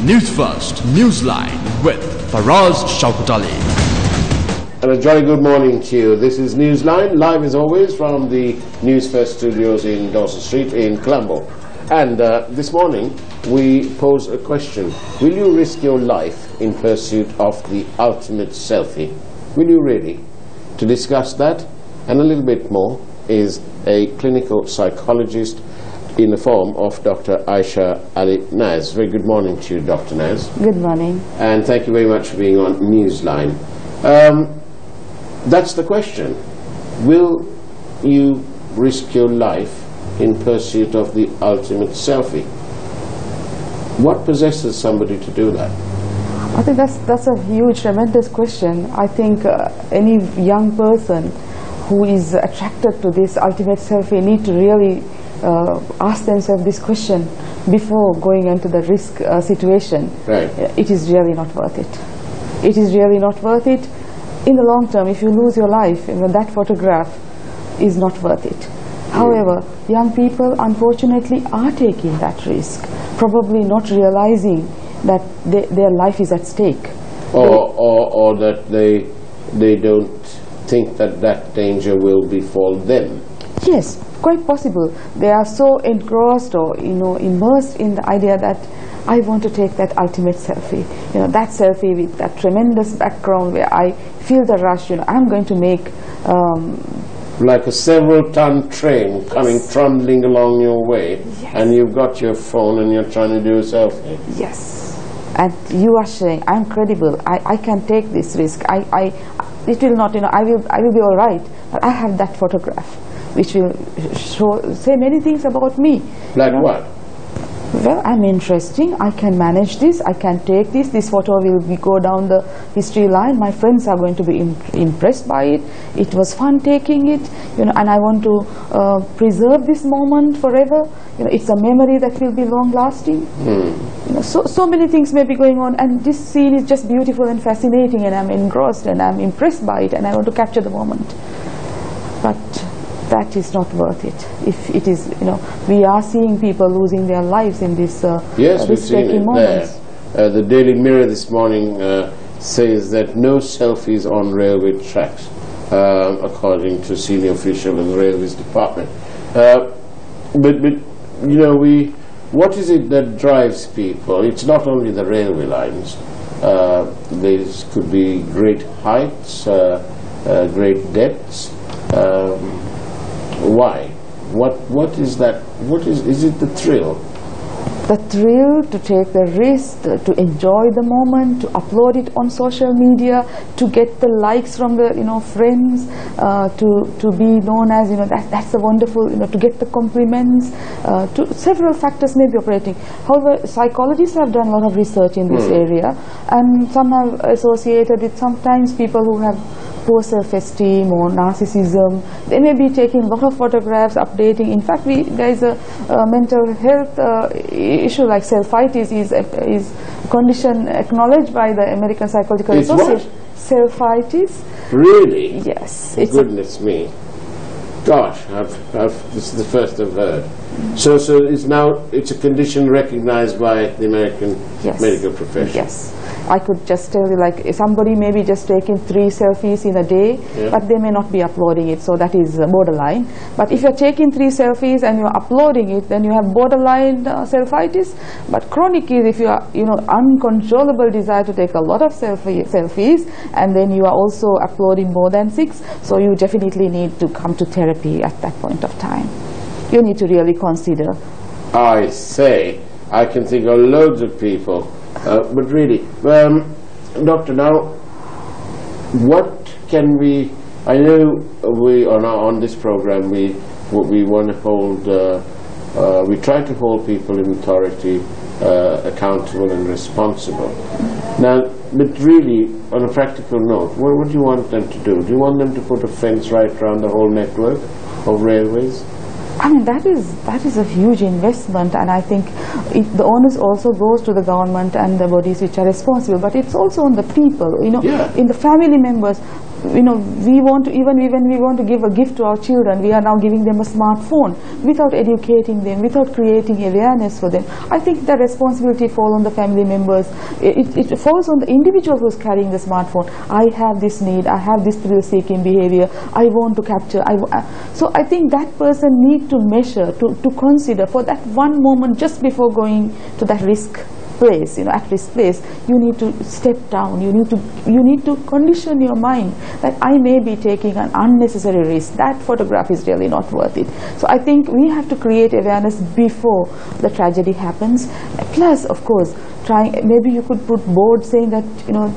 Newsfirst Newsline with Faraz Shaukat Ali. And a jolly good morning to you. This is Newsline, live as always from the Newsfirst studios in Dawson Street in Colombo. And this morning we pose a question. Will you risk your life in pursuit of the ultimate selfie? Will you really? To discuss that and a little bit more is a clinical psychologist in the form of Dr. Aisha Ali Naz. Very good morning to you, Dr. Naz. Good morning. And thank you very much for being on Newsline. That's the question. Will you risk your life in pursuit of the ultimate selfie? What possesses somebody to do that? I think that's a huge, tremendous question. I think any young person who is attracted to this ultimate selfie need to really ask themselves this question before going into the risk situation. Right. It is really not worth it. It is really not worth it. In the long term, if you lose your life, that photograph is not worth it. However, young people unfortunately are taking that risk, probably not realizing that their life is at stake. Or that they don't think that danger will befall them. Yes, quite possible. They are so engrossed or immersed in the idea that I want to take that ultimate selfie. That selfie with that tremendous background where I feel the rush. I'm going to make like a several-ton train coming trundling along your way, yes. And you've got your phone and you're trying to do a selfie. Yes, and you are saying I'm credible. I can take this risk. It will not. I will be all right. But I have that photograph, which will say many things about me. Like what? Well, I'm interesting. I can manage this. I can take this. This photo will go down the history line. My friends are going to be impressed by it. It was fun taking it, and I want to preserve this moment forever. It's a memory that will be long-lasting. So many things may be going on, and this scene is just beautiful and fascinating, and I'm engrossed and I'm impressed by it, and I want to capture the moment. But that is not worth it. If it is, we are seeing people losing their lives in this yes, we've seen it moments. There. The Daily Mirror this morning says that no selfies on railway tracks, according to senior official in the Railways Department. But what is it that drives people? It's not only the railway lines. There could be great heights, great depths. Why? What is that? Is it the thrill? The thrill to take the risk, to enjoy the moment, to upload it on social media, to get the likes from the friends, to be known as that's the wonderful, to get the compliments. To several factors may be operating. However, psychologists have done a lot of research in this area, and some have associated with sometimes people who have poor self-esteem or narcissism. They may be taking a lot of photographs, updating. In fact, there's a mental health issue like selfitis is a condition acknowledged by the American Psychological Association. Selfitis. Really? Yes. Goodness me. Gosh, this is the first I've heard. So it's a condition recognized by the American medical profession. Yes. I could just tell you, like, somebody may be just taking 3 selfies in a day, but they may not be uploading it, so that is borderline. But if you're taking 3 selfies and you're uploading it, then you have borderline selfitis. But chronic is if you are, uncontrollable desire to take a lot of selfies, and then you are also uploading more than 6, so you definitely need to come to therapy at that point of time. You need to really consider. I say, I can think of loads of people. But really, Doctor, now, what can we? I know we are now on this program. We want to hold. We try to hold people in authority accountable and responsible. Now, but really, on a practical note, what do you want them to do? Do you want them to put a fence right around the whole network of railways? I mean, that is a huge investment, and I think the onus also goes to the government and the bodies which are responsible, but it's also on the people, in the family members. we want to, even when we want to give a gift to our children, we are now giving them a smartphone without educating them, without creating awareness for them. I think the responsibility falls on the family members. It falls on the individual who is carrying the smartphone. I have this need, I have this thrill-seeking behavior, I want to capture. So I think that person needs to measure, to consider for that one moment just before going to that risk place, at-risk place. You need to step down. You need to condition your mind that I may be taking an unnecessary risk. That photograph is really not worth it. So I think we have to create awareness before the tragedy happens. Plus, of course, maybe you could put boards saying that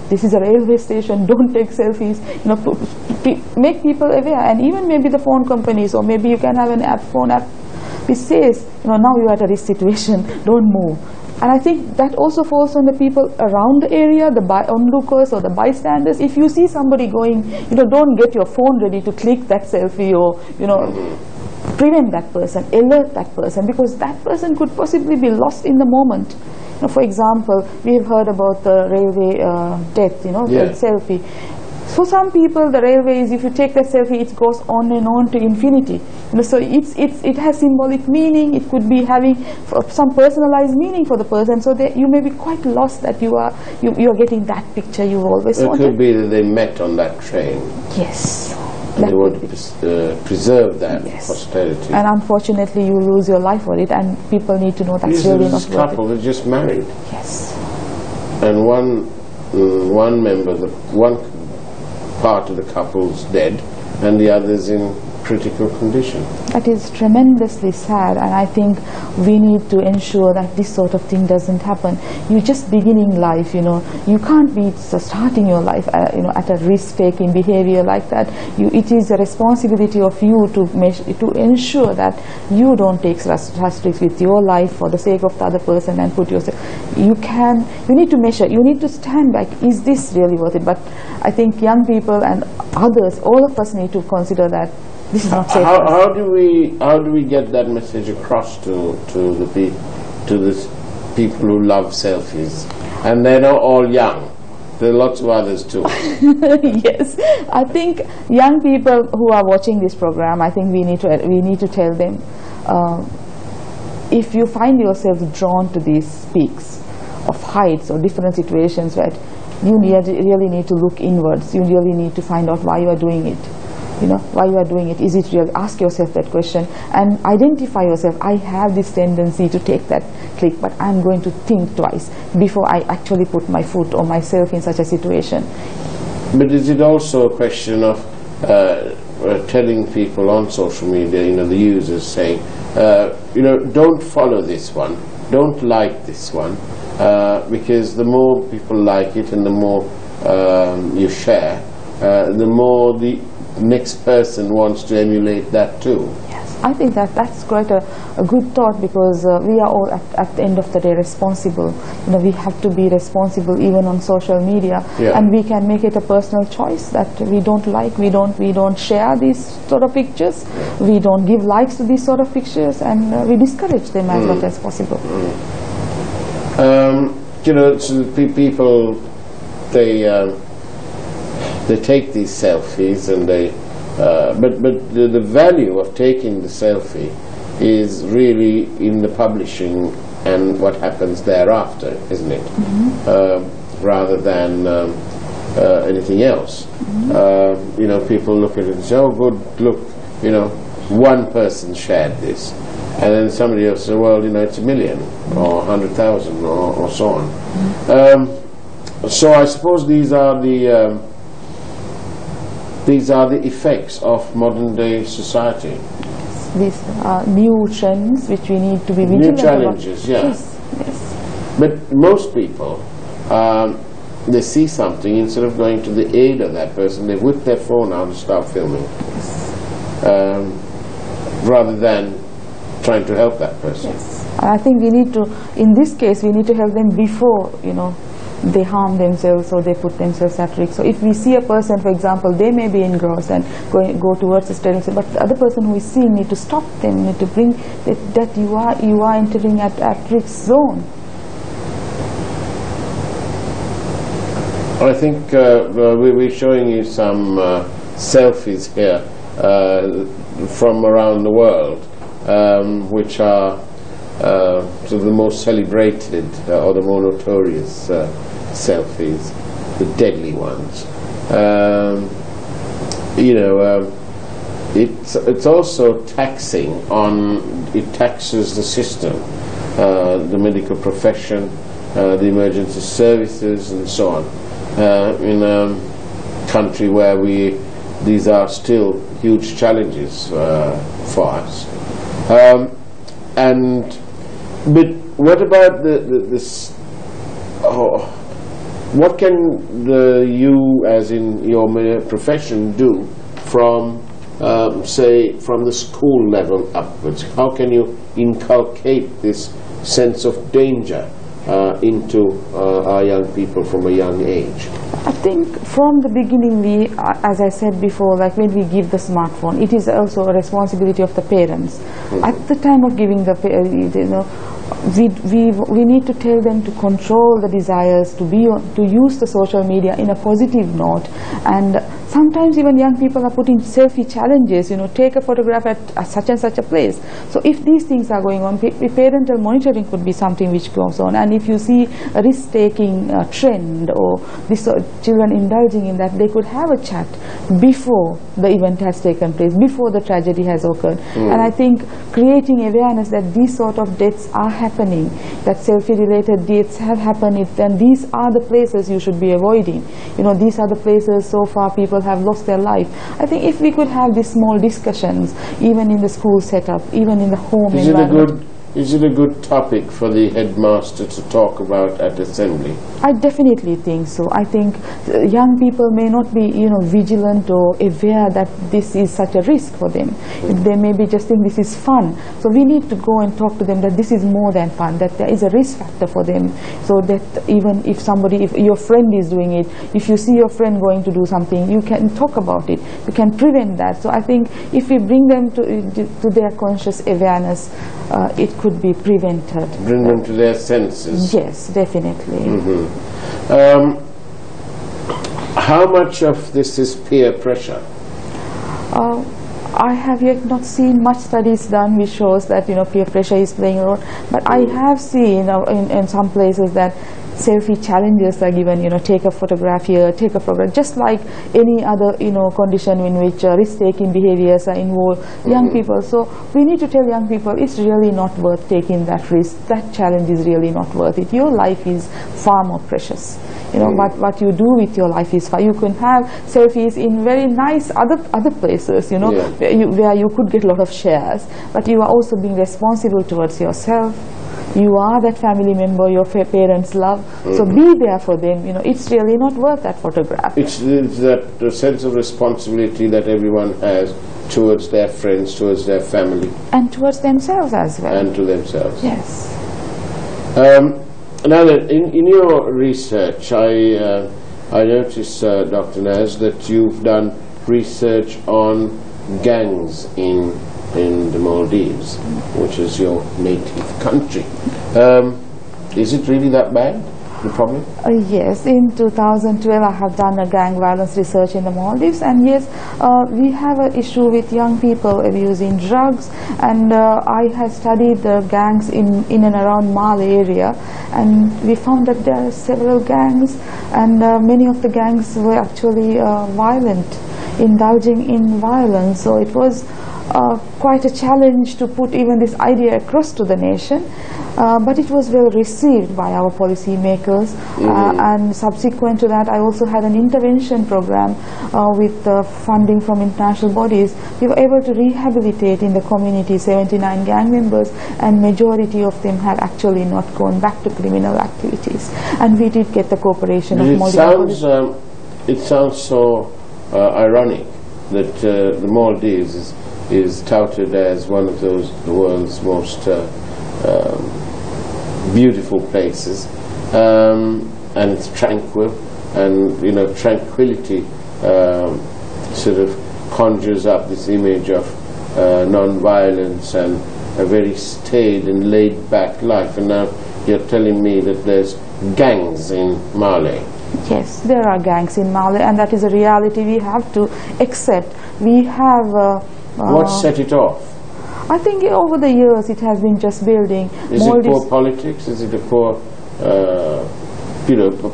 this is a railway station, don't take selfies. Make people aware, and even maybe the phone companies, or maybe you can have an phone app which says now you're at a risk situation, don't move. And I think that also falls on the people around the area, the onlookers or the bystanders. If you see somebody going, don't get your phone ready to click that selfie, or prevent that person, alert that person, because that person could possibly be lost in the moment. For example, we've heard about the railway death, the selfie. For some people, the railways, if you take that selfie, it goes on and on to infinity. So it has symbolic meaning. It could be having some personalized meaning for the person. So you may be quite lost that you are getting that picture you always wanted. It could be that they met on that train. Yes. And they want to preserve that posterity. And unfortunately, you lose your life for it, and people need to know that's really not worth it. This couple was just married. Yes. And one member, one part of the couple's dead, and the other's in critical condition. That is tremendously sad, and I think we need to ensure that this sort of thing doesn't happen. You're just beginning life, you can't be starting your life at a risk-taking behavior like that. It is a responsibility of you to ensure that you don't take risks with your life for the sake of the other person and put yourself. You need to measure, you need to stand back. Is this really worth it? But I think young people and others, all of us need to consider that this is not safe. How do we get that message across to the people who love selfies? And they're not all young. There are lots of others too. Yes, I think young people who are watching this program, I think we need to tell them, if you find yourself drawn to these peaks of heights or different situations, right, you really need to look inwards. You really need to find out why you are doing it. Why you are doing it. Is it real? Ask yourself that question and identify yourself. I have this tendency to take that click, but I'm going to think twice before I actually put my foot or myself in such a situation. But is it also a question of telling people on social media, the users saying, don't follow this one, don't like this one, because the more people like it and the more you share, the more the next person wants to emulate that too. Yes, I think that's quite a good thought, because we are all at the end of the day responsible. We have to be responsible even on social media, and we can make it a personal choice that we don't like, we don't share these sort of pictures, we don't give likes to these sort of pictures, and we discourage them as much as possible. So people, they take these selfies, and but the value of taking the selfie is really in the publishing and what happens thereafter, isn't it? Rather than anything else. People look at it and say, oh good, look, one person shared this, and then somebody else says, well, it's 1 million or 100,000 or so on. So I suppose these are the effects of modern day society. These are new trends which we need to be vigilant about. New challenges, Yes. But most people, they see something, instead of going to the aid of that person, they whip their phone out and start filming, rather than trying to help that person. Yes. I think we need to, in this case, we need to help them before, they harm themselves or they put themselves at risk. So if we see a person, for example, they may be engrossed and go towards the steering, but the other person who is seeing need to stop them, need to bring that you are entering at risk zone. I think we're showing you some selfies here from around the world, which are sort of the most celebrated or the more notorious selfies, the deadly ones. It's also taxing it taxes the system, the medical profession, the emergency services and so on, in a country where these are still huge challenges for us. But what about this? What can you, as in your profession, do from, say, from the school level upwards? How can you inculcate this sense of danger into our young people from a young age? I think from the beginning, we, as I said before, like when we give the smartphone, it is also a responsibility of the parents. At the time of giving the, we need to tell them to control the desires, to use the social media in a positive note. And sometimes even young people are putting selfie challenges, take a photograph at such and such a place. So if these things are going on, parental monitoring could be something which goes on. And if you see a risk-taking trend or this children indulging in that, they could have a chat before the event has taken place, before the tragedy has occurred. And I think creating awareness that these sort of deaths are happening, that selfie-related deaths have happened, then these are the places you should be avoiding. These are the places so far people have lost their life. I think if we could have these small discussions, even in the school setup, even in the home environment. Is it a good topic for the headmaster to talk about at assembly? I definitely think so. I think young people may not be, vigilant or aware that this is such a risk for them. They may be just think this is fun. So we need to go and talk to them that this is more than fun, that there is a risk factor for them. So that even if your friend is doing it, if you see your friend going to do something, you can talk about it. You can prevent that. So I think if we bring them to their conscious awareness, it could be prevented. Bring them to their senses. Yes, definitely. How much of this is peer pressure? I have yet not seen much studies done which shows that peer pressure is playing a role, but I have seen in some places that selfie challenges are given, take a photograph here, take a photograph, just like any other condition in which risk-taking behaviors are involved, young people. So we need to tell young people it's really not worth taking that risk. That challenge is really not worth it. Your life is far more precious. What you do with your life is far. You can have selfies in very nice other places, where you could get a lot of shares, but you are also being responsible towards yourself. You are that family member your parents love, so be there for them. It's really not worth that photograph. It's that sense of responsibility that everyone has towards their friends, towards their family. And towards themselves as well. And to themselves. Yes. Now, in your research, I noticed, Dr. Naz, that you've done research on gangs in the Maldives, which is your native country. Is it really that bad, the problem? Yes, in 2012 I have done a gang violence research in the Maldives, and yes, we have an issue with young people abusing drugs, and I have studied the gangs in and around Male area, and we found that there are several gangs, and many of the gangs were actually violent, indulging in violence. So it was quite a challenge to put even this idea across to the nation, but it was well received by our policy makers. And subsequent to that, I also had an intervention program with funding from international bodies. We were able to rehabilitate in the community 79 gang members, and majority of them have actually not gone back to criminal activities. And we did get the cooperation of Maldives. It sounds so ironic that the Maldives is touted as one of the world's most beautiful places, and it's tranquil, and tranquility sort of conjures up this image of non-violence and a very staid and laid-back life. And now you're telling me that there's gangs in Mali. Yes, there are gangs in Mali, and that is a reality we have to accept. We have... what set it off? I think over the years it has been just building. Is it poor politics? Is it a poor...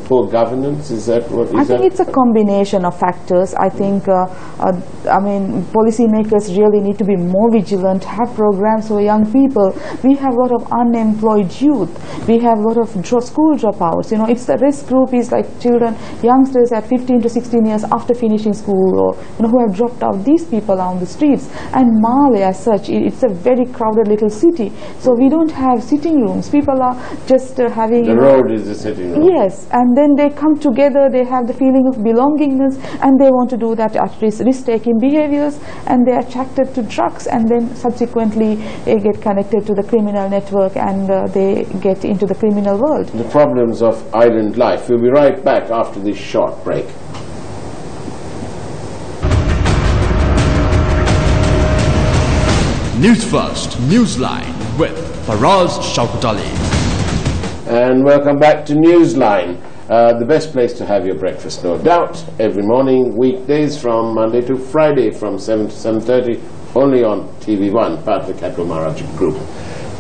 poor governance? Is that what? I think it's a combination of factors. I think, I mean, policymakers really need to be more vigilant, have programs for young people. We have a lot of unemployed youth. We have a lot of school dropouts. You know, it's the risk group is like children, youngsters at 15 to 16 years after finishing school, or who have dropped out. These people are on the streets. And Mali, as such, it's a very crowded little city. So we don't have sitting rooms. People are just having. The road is the sitting room. Yes, and then they come together, they have the feeling of belongingness, and they want to do that at risk-taking behaviors, and they are attracted to drugs, and then subsequently they get connected to the criminal network, and they get into the criminal world. The problems of island life. We'll be right back after this short break. News First, Newsline with Faraz Shaukatali. And welcome back to Newsline, the best place to have your breakfast, no doubt. Every morning, weekdays from Monday to Friday from 7 to 7:30, only on TV1, part of the Capital Maharajah Group.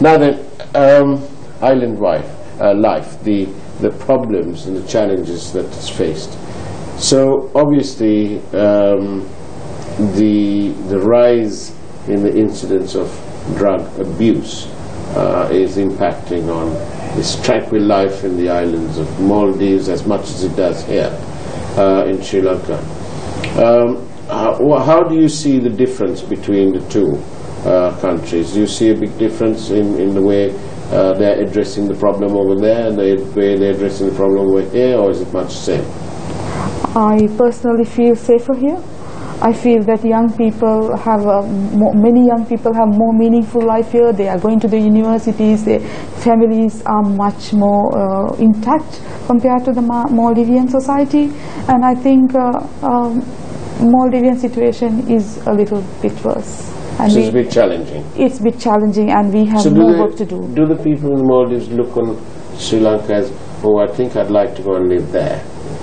Now then, island life, the problems and the challenges that is faced. So obviously, the rise in the incidence of drug abuse is impacting on this tranquil life in the islands of Maldives as much as it does here in Sri Lanka. How do you see the difference between the two countries? Do you see a big difference in the way they're addressing the problem over there and the way they're addressing the problem over here, or is it much the same? I personally feel safer here. I feel that young people have, many young people have more meaningful life here. They are going to the universities, their families are much more intact compared to the Maldivian society. And I think Maldivian situation is a little bit worse. And so it's a bit challenging. It's a bit challenging, and we have more work to do. Do the people in the Maldives look on Sri Lanka as, oh, I think I'd like to go and live there.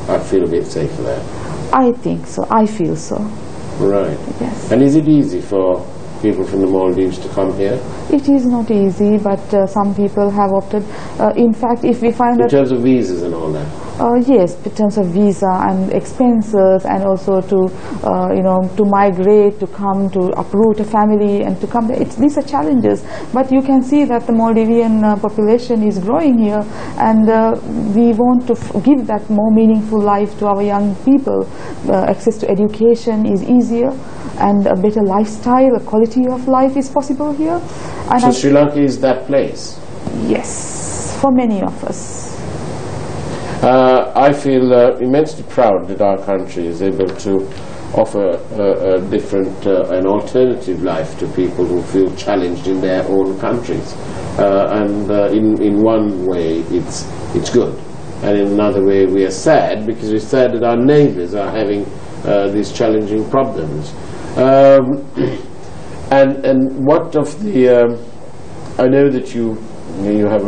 I feel a bit safer there. I think so. I feel so. Right. Yes. And is it easy for people from the Maldives to come here? It is not easy, but some people have opted. In fact, if we find in terms of visas and all that. Yes, in terms of visa and expenses, and also to to migrate, to come, to uproot a family, and to come. These are challenges, but you can see that the Maldivian population is growing here, and we want to give that more meaningful life to our young people. Access to education is easier, and a better lifestyle, a quality of life is possible here. And so Sri Lanka is that place? Yes, for many of us. I feel immensely proud that our country is able to offer a different, an alternative life to people who feel challenged in their own countries. And in one way it's good, and in another way we are sad, because we're sad that our neighbours are having these challenging problems. And what of the? I know that you have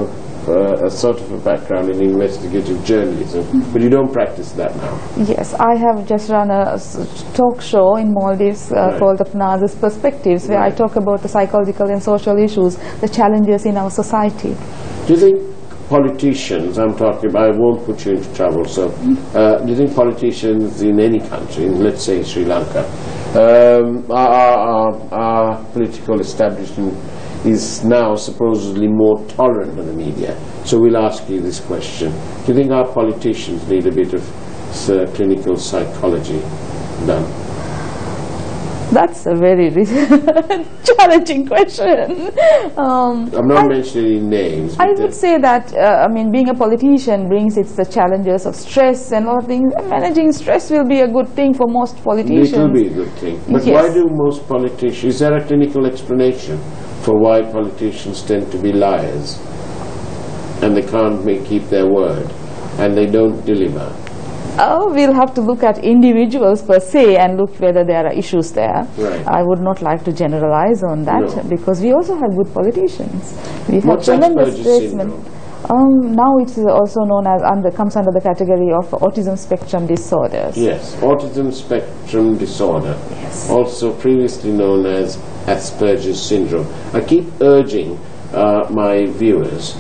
a sort of a background in investigative journalism, but you don't practice that now. Yes, I have just run a talk show in Maldives called the Pnaza's Perspectives, where I talk about the psychological and social issues, the challenges in our society. Do you think politicians, I'm talking about, I won't put you into trouble, so do you think politicians in any country, let's say Sri Lanka, our political establishment is now supposedly more tolerant of the media? So we'll ask you this question. Do you think our politicians need a bit of clinical psychology done? That's a very challenging question. I'm not mentioning names. I would say that, being a politician brings the challenges of stress and a lot of things. Managing stress will be a good thing for most politicians. It will be a good thing. But yes. Why do most politicians, is there a clinical explanation for why politicians tend to be liars? And they can't keep their word, and they don't deliver. We'll have to look at individuals per se and look whether there are issues there. Right. I would not like to generalize on that, because we also have good politicians. We have What's tremendous Asperger's statesmen. syndrome? Now it's also known as, comes under the category of autism spectrum disorders. Yes, autism spectrum disorder. Yes. Also previously known as Asperger's syndrome. I keep urging my viewers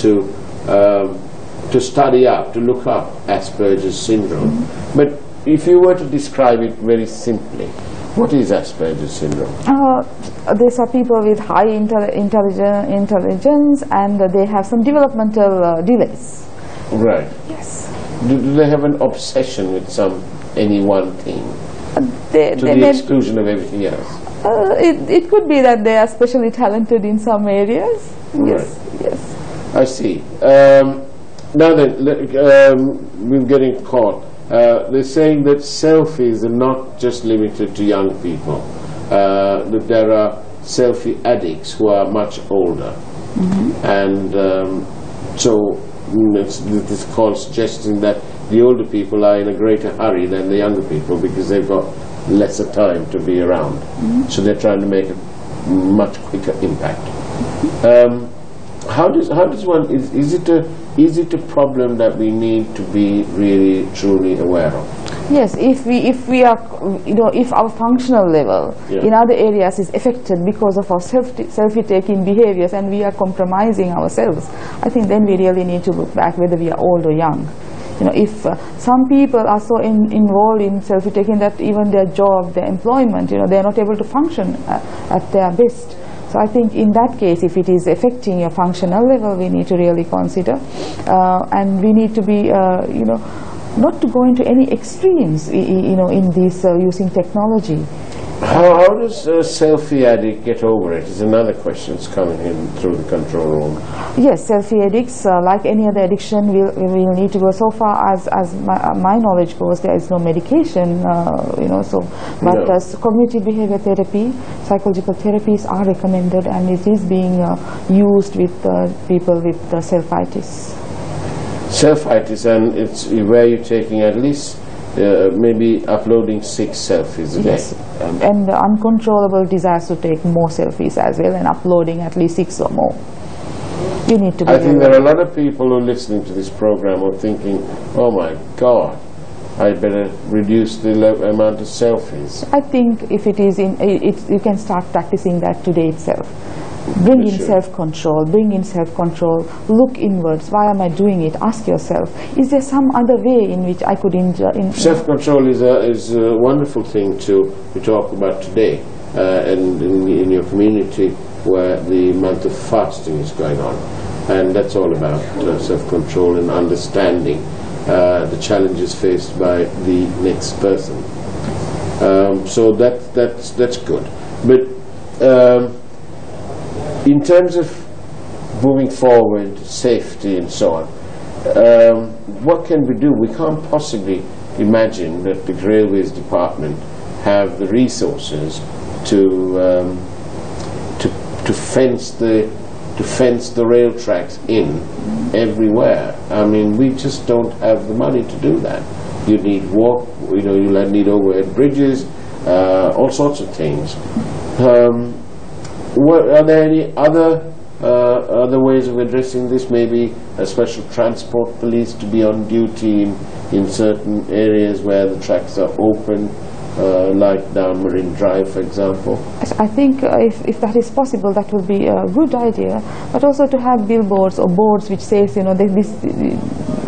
to study up, to look up Asperger's syndrome. But if you were to describe it very simply, what is Asperger's syndrome? These are people with high intelligence, and they have some developmental delays. Right. Yes. Do they have an obsession with any one thing, They to the may, exclusion of everything else? it could be that they are especially talented in some areas. Right. Yes. Yes. I see. Now then, we're getting caught. They're saying that selfies are not just limited to young people, that there are selfie addicts who are much older. And so this call suggesting that the older people are in a greater hurry than the younger people because they've got lesser time to be around. So they're trying to make a much quicker impact. How does one, is it a problem that we need to be really truly aware of? Yes, if we are, if our functional level in other areas is affected because of our selfie-taking behaviors, and we are compromising ourselves, I think then we really need to look back whether we are old or young. If some people are so involved in selfie-taking that even their job, their employment, they are not able to function at their best. So I think in that case, if it is affecting your functional level, we need to really consider, and we need to be, not to go into any extremes, in this using technology. How does a selfie addict get over it? Is another question that's coming in through the control room. Yes, selfie addicts, like any other addiction, will need to go. So far as my knowledge goes, there is no medication, but cognitive behavior therapy, psychological therapies are recommended, and it is being used with people with self-itis. Self-itis, and it's where you're taking at least maybe uploading 6 selfies a day. Yes, and uncontrollable desires to take more selfies as well, and uploading at least 6 or more. You need to be I think there are a lot of people who are listening to this program are thinking, oh my God, I better reduce the amount of selfies. I think if it is you can start practicing that today itself. Bring in self-control, look inwards. Why am I doing it? Ask yourself, is there some other way in which I could enjoy? Self-control is a wonderful thing to talk about today, and in your community where the month of fasting is going on. And that's all about self-control and understanding the challenges faced by the next person. So that's good. But in terms of moving forward, safety and so on, what can we do? We can't possibly imagine that the Railways Department have the resources to fence the rail tracks in everywhere. I mean, we just don't have the money to do that. You need you'll need overhead bridges, all sorts of things. Are there any other ways of addressing this? Maybe a special transport police to be on duty in certain areas where the tracks are open, like down Marine Drive, for example. I think if that is possible, that would be a good idea. But also to have billboards or boards which says,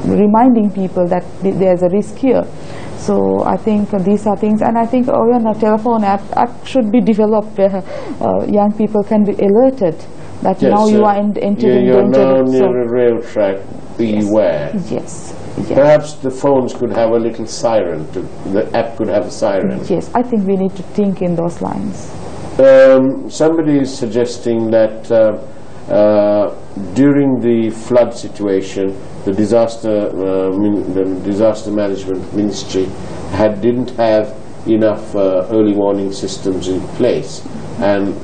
reminding people that there's a risk here. So I think these are things, and I think even a telephone app should be developed where young people can be alerted that now you are entering danger. You're now near a rail track, beware. Yes. Perhaps the phones could have a little siren, the app could have a siren. Yes, I think we need to think in those lines. Somebody is suggesting that during the flood situation, the disaster management ministry didn't have enough early warning systems in place, and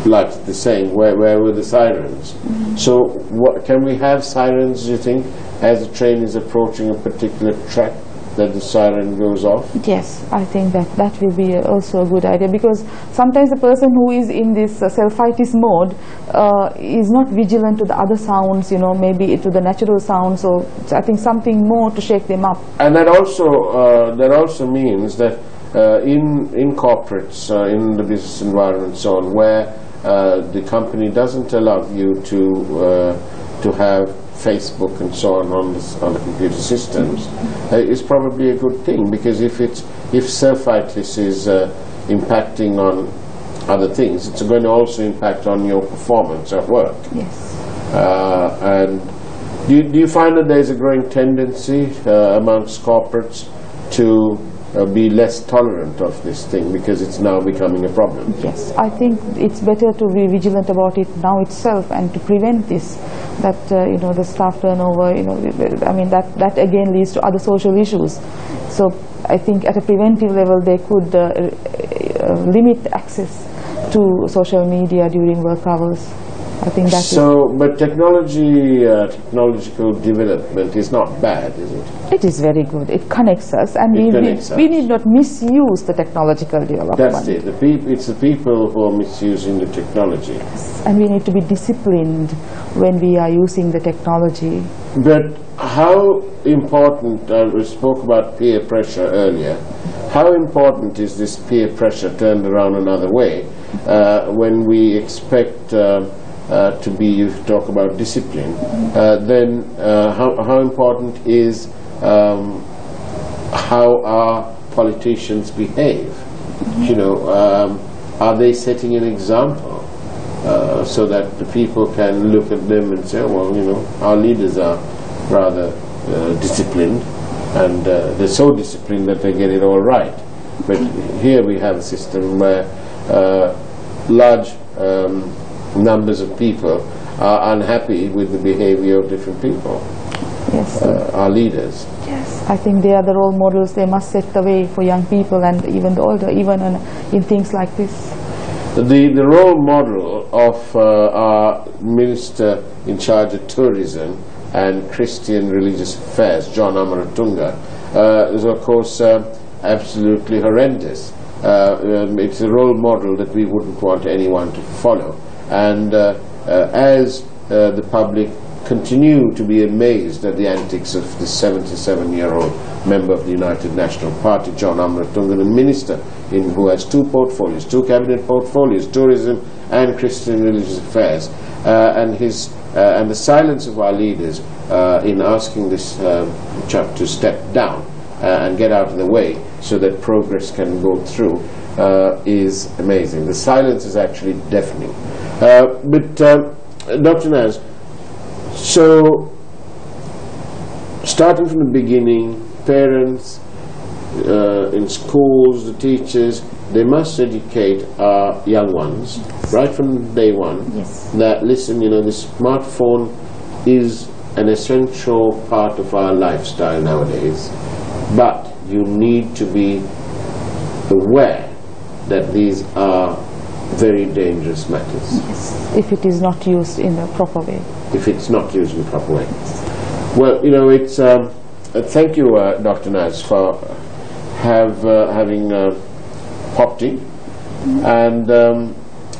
like the saying, where were the sirens? So can we have sirens, do you think, as a train is approaching a particular track? that the siren goes off? Yes, I think that will be also a good idea, because sometimes the person who is in this selfitis mode is not vigilant to the other sounds, maybe to the natural sounds, so I think something more to shake them up. And that also means that in corporates, in the business environment and so on, where the company doesn't allow you to have Facebook and so on the computer systems, is probably a good thing, because if selfitis is impacting on other things, it's going to also impact on your performance at work. Yes. And do you find that there's a growing tendency amongst corporates to be less tolerant of this thing because it's now becoming a problem? Yes, I think it's better to be vigilant about it now itself and to prevent this, that the staff turnover, I mean that again leads to other social issues. So I think at a preventive level they could limit access to social media during work hours. I think that's but technological development is not bad, is it? It is very good. It connects us, and we need not misuse the technological development. That's it. It's the people who are misusing the technology. Yes. And we need to be disciplined when we are using the technology. But how important, we spoke about peer pressure earlier, how important is this peer pressure turned around another way when we expect you talk about discipline, then how important is how our politicians behave? Are they setting an example so that the people can look at them and say, well, our leaders are rather disciplined, and they're so disciplined that they get it all right. But here we have a system where large numbers of people are unhappy with the behavior of different people. Yes. Our leaders. Yes, I think they are the role models. They must set the way for young people and even the older, even in things like this. The role model of our minister in charge of tourism and Christian religious affairs, John Amaratunga, is of course absolutely horrendous. It's a role model that we wouldn't want anyone to follow. And as the public continue to be amazed at the antics of the 77-year-old member of the United National Party, John Amaratunga, the minister who has two cabinet portfolios, tourism and Christian religious affairs, and the silence of our leaders in asking this chap to step down and get out of the way so that progress can go through is amazing. The silence is actually deafening. But Dr. Naz, so starting from the beginning, parents in schools, the teachers, they must educate our young ones right from day one. Yes. That listen, the smartphone is an essential part of our lifestyle nowadays, but you need to be aware that these are very dangerous matters. Yes, if it is not used in a proper way. If it's not used in a proper way. Well, it's thank you, Dr. Naz, for having popped in, and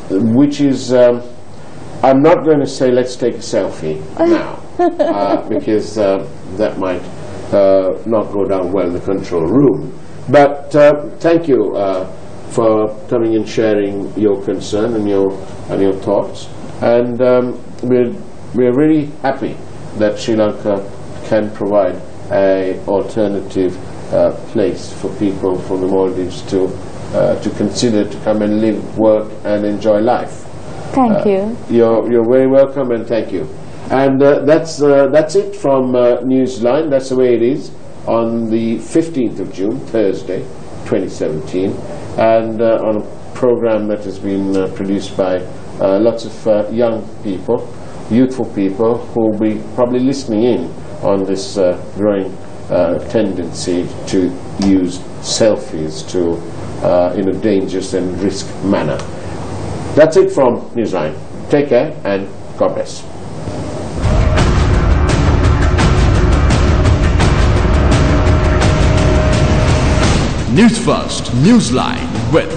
which is, I'm not going to say let's take a selfie now, because that might not go down well in the control room. But thank you for coming and sharing your concern and your thoughts, and we're really happy that Sri Lanka can provide an alternative place for people from the Maldives to consider to come and live, work and enjoy life. Thank you. You're very welcome, and thank you. And that's it from Newsline. That's the way it is on the 15th of June, Thursday, 2017, and on a program that has been produced by lots of young people, youthful people, who will be probably listening in on this growing tendency to use selfies in a dangerous and risk manner. That's it from Newsline. Take care and God bless. News First Newsline with